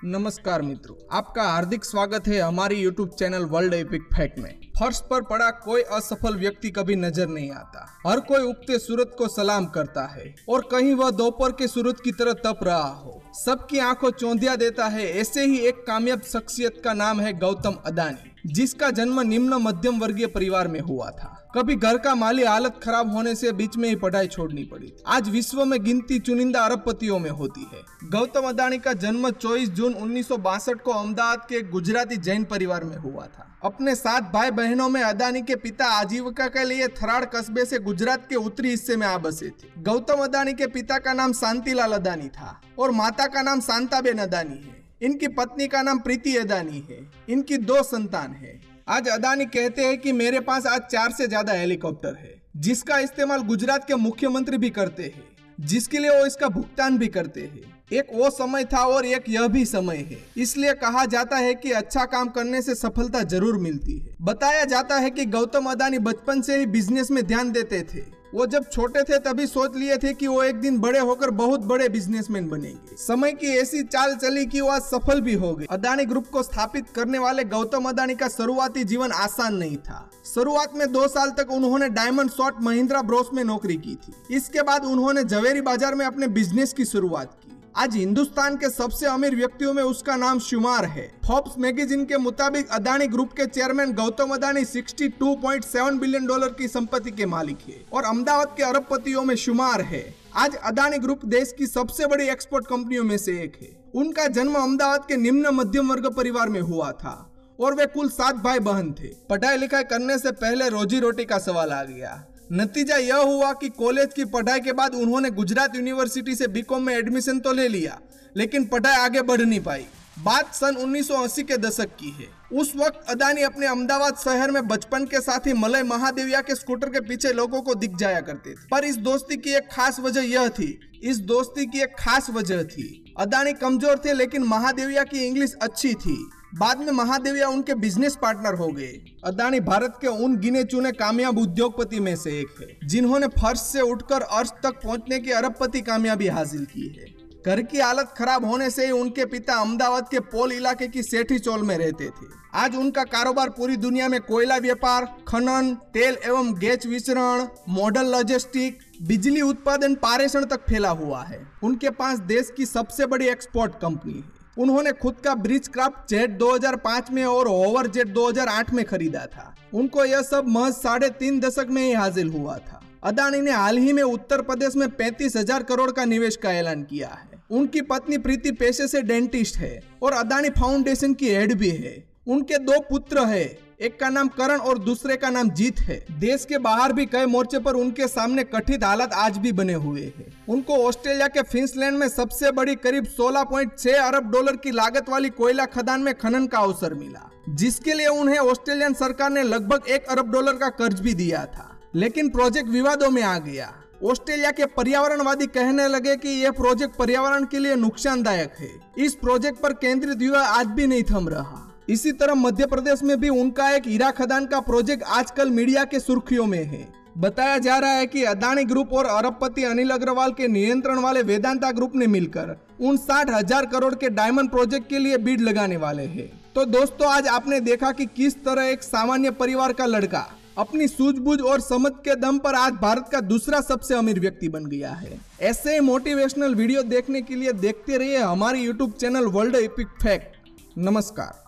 नमस्कार मित्रों, आपका हार्दिक स्वागत है हमारी YouTube channel world epic fact में। फर्श पर पड़ा कोई असफल व्यक्ति कभी नजर नहीं आता। हर कोई उगते सूरज को सलाम करता है और कहीं वह दोपहर के सूरज की तरह तप रहा हो, सबकी आंखों चौंधिया देता है। ऐसे ही एक कामयाब शख्सियत का नाम है गौतम अदानी, जिसका जन्म निम्न मध्यम वर्गीय परिवार में हुआ था। कभी घर का माली हालत खराब होने से बीच में ही पढ़ाई छोड़नी पड़ी। आज विश्व में गिनती चुनिंदा अरबपतियों में होती है। गौतम अदानी का जन्म 24 जून 1962 को अहमदाबाद के गुजराती जैन परिवार में हुआ था। अपने 7 भाई बहनों में अदानी के पिता आजीविका के लिए थराड़ कस्बे से गुजरात के उत्तरी हिस्से में आ बसे थे। गौतम अदानी के पिता का नाम शांतिलाल अदानी था और माता का नाम शांताबेन अदानी है। इनकी पत्नी का नाम प्रीति अदानी है। इनकी 2 संतान है। आज अदानी कहते हैं कि मेरे पास आज 4 से ज्यादा हेलीकॉप्टर है, जिसका इस्तेमाल गुजरात के मुख्यमंत्री भी करते हैं, जिसके लिए वो इसका भुगतान भी करते हैं। एक वो समय था और एक यह भी समय है। इसलिए कहा जाता है कि अच्छा काम करने से सफलता जरूर मिलती है। बताया जाता है कि गौतम अदानी बचपन से ही बिजनेस में ध्यान देते थे। वो जब छोटे थे तभी सोच लिए थे कि वो एक दिन बड़े होकर बहुत बड़े बिजनेसमैन बनेंगे। समय की ऐसी चाल चली कि वो आज सफल भी हो गए। अदानी ग्रुप को स्थापित करने वाले गौतम अदानी का शुरुआती जीवन आसान नहीं था। शुरुआत में 2 साल तक उन्होंने डायमंड शॉट महिंद्रा ब्रोस में नौकरी की थी। इसके बाद उन्होंने जवेरी बाजार में अपने बिजनेस की शुरुआत की। आज हिंदुस्तान के सबसे अमीर व्यक्तियों में उसका नाम शुमार है। फोर्ब्स मैगजीन के मुताबिक अदानी ग्रुप के chairman Gautam Adani 62.7 billion dollar की संपत्ति के मालिक है और अहमदाबाद के अरबपतियों में शुमार है। आज अदानी ग्रुप देश की सबसे बड़ी एक्सपोर्ट कंपनियों में से एक है। उनका जन्म अहमदाबाद के निम्न मध्यम वर्ग परिवार में हुआ था और वे कुल 7 भाई बहन थे। पढ़ाई लिखाई करने से पहले रोजी रोटी का सवाल आ गया। नतीजा यह हुआ कि कॉलेज की पढ़ाई के बाद उन्होंने गुजरात यूनिवर्सिटी से बीकॉम में एडमिशन तो ले लिया, लेकिन पढ़ाई आगे बढ़ नहीं पाई। बात सन 1980 के दशक की है। उस वक्त अदानी अपने अहमदाबाद शहर में बचपन के साथ ही मलय महादेविया के स्कूटर के पीछे लोगों को दिख जाया करते थे। पर इस दोस्ती की एक खास वजह थी। अदानी कमजोर थे, लेकिन महादेविया की इंग्लिश अच्छी थी। बाद में महादेविया उनके बिजनेस पार्टनर हो गए। अदानी भारत के उन गिने चुने कामयाब उद्योगपति में से एक है, जिन्होंने फर्श से उठकर अर्श तक पहुंचने की अरबपति कामयाबी हासिल की है। घर की हालत खराब होने से ही उनके पिता अहमदाबाद के पोल इलाके की सेठी चौल में रहते थे। आज उनका कारोबार पूरी दुनिया में कोयला व्यापार, खनन, तेल एवं गैस वितरण, मॉडल लॉजिस्टिक, बिजली उत्पादन, पारेषण तक फैला हुआ है। उनके पास देश की सबसे बड़ी एक्सपोर्ट कंपनी है। उन्होंने खुद का ब्रिज क्राफ्ट जेट 2005 में और होवर जेट 2008 में खरीदा था। उनको यह सब महज 3.5 दशक में ही हासिल हुआ था। अदानी ने हाल ही में उत्तर प्रदेश में 35,000 करोड़ का निवेश का ऐलान किया है। उनकी पत्नी प्रीति पेशे से डेंटिस्ट है और अदानी फाउंडेशन की हेड भी है। उनके 2 पुत्र है, एक का नाम करण और दूसरे का नाम जीत है। देश के बाहर भी कई मोर्चे पर उनके सामने कथित हालात आज भी बने हुए हैं। उनको ऑस्ट्रेलिया के क्वींसलैंड में सबसे बड़ी करीब 16.6 अरब डॉलर की लागत वाली कोयला खदान में खनन का अवसर मिला, जिसके लिए उन्हें ऑस्ट्रेलियन सरकार ने लगभग 1 अरब डॉलर का कर्ज भी दिया था। लेकिन प्रोजेक्ट विवादों में आ गया। ऑस्ट्रेलिया के पर्यावरणवादी कहने लगे कि यह प्रोजेक्ट पर्यावरण के लिए नुकसानदायक है। इस प्रोजेक्ट पर केंद्रित विवाद आज भी नहीं थम रहा। इसी तरह मध्य प्रदेश में भी उनका एक हीरा खदान का प्रोजेक्ट आजकल मीडिया के सुर्खियों में है। बताया जा रहा है कि अदानी ग्रुप और अरबपति अनिल अग्रवाल के नियंत्रण वाले वेदांता ग्रुप ने मिलकर 59,000 करोड़ के डायमंड प्रोजेक्ट के लिए बिड लगाने वाले हैं। तो दोस्तों, आज आपने देखा कि किस तरह एक सामान्य परिवार का लड़का अपनी सूझबूझ और समझ के दम पर आज भारत का दूसरा सबसे अमीर व्यक्ति बन गया है। ऐसे ही मोटिवेशनल वीडियो देखने के लिए देखते रहिए हमारी YouTube channel world epic fact. नमस्कार।